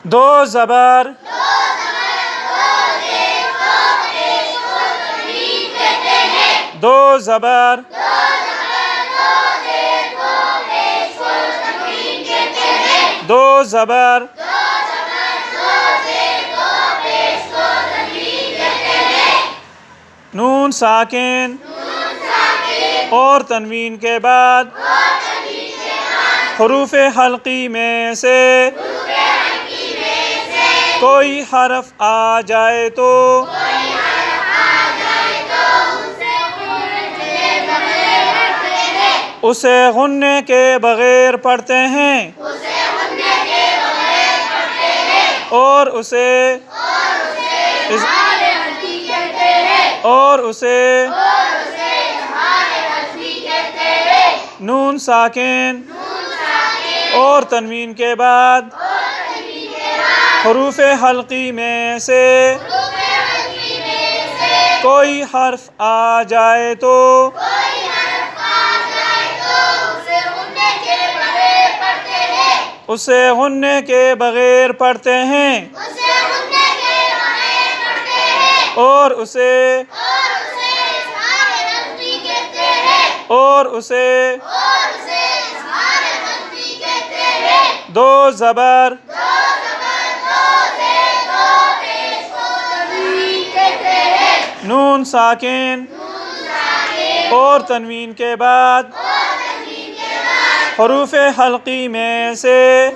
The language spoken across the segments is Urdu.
دو زبر دو زبر دو زبر نون ساکن اور تنوین کے بعد حروف حلقی میں سے کوئی حرف آ جائے تو اسے غنّے کے بغیر پڑھتے ہیں اور اسے نون ساکن اور تنوین کے بعد حروف حلقی میں سے کوئی حرف آ جائے تو اسے غنّے کے بغیر پڑھتے ہیں اور اسے دو زبر نون ساکن اور تنوین کے بعد حروف حلقی میں سے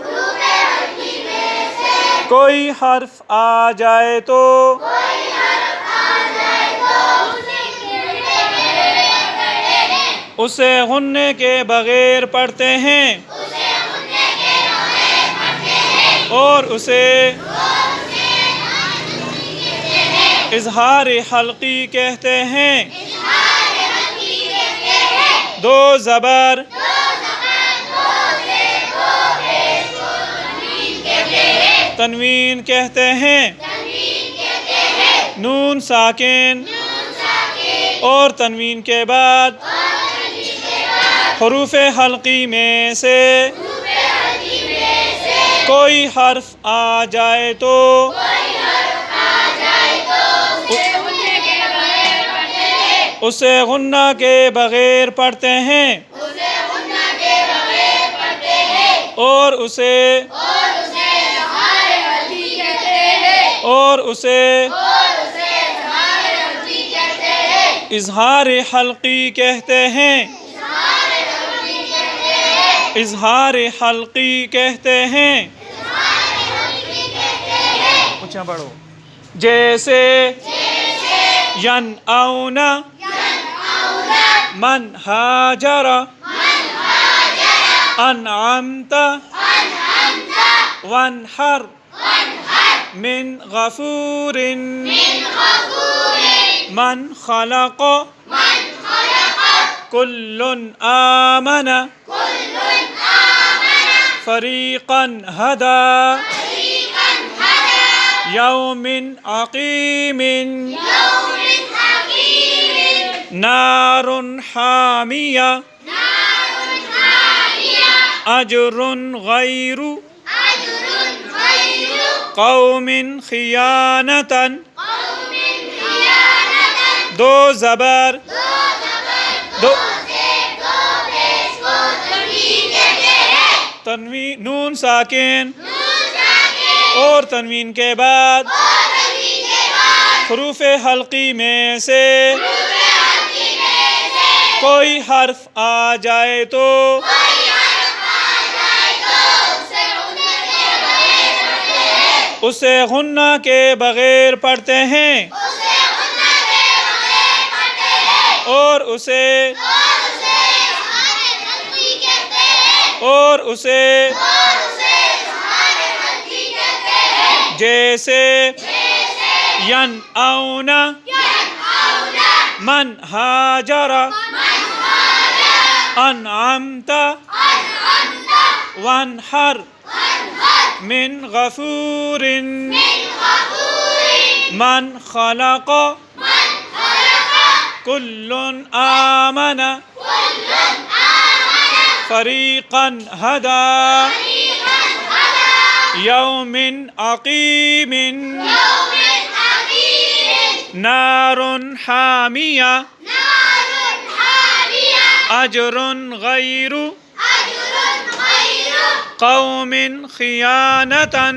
کوئی حرف آ جائے تو اسے غنّے کے بغیر پڑھتے ہیں اور اسے اظہار حلقی کہتے ہیں دو زبر تنوین کہتے ہیں نون ساکن اور تنوین کے بعد حروف حلقی میں سے کوئی حرف آ جائے تو اسے غنّہ کے بغیر پڑھتے ہیں اور اسے اظہار حلقی کہتے ہیں اظہار حلقی کہتے ہیں اونچا پڑھو جیسے ینأون من ہاجر انعمت وانحر من غفور من خلق كل آمن فریقا ہدی یوم عقیم نار حامیہ اجر غیر قوم خیانتا دو زبر تنوین نون ساکن اور تنوین کے بعد حروف حلقی میں سے کوئی حرف آ جائے تو اسے غنّہ کے بغیر پڑھتے ہیں اور اسے جیسے ینأون من ہاجر انعمت وانحر من غفور من خلق كل آمن فریقا ہدی يوم عقيم نار حامية أجر غير قوم خيانة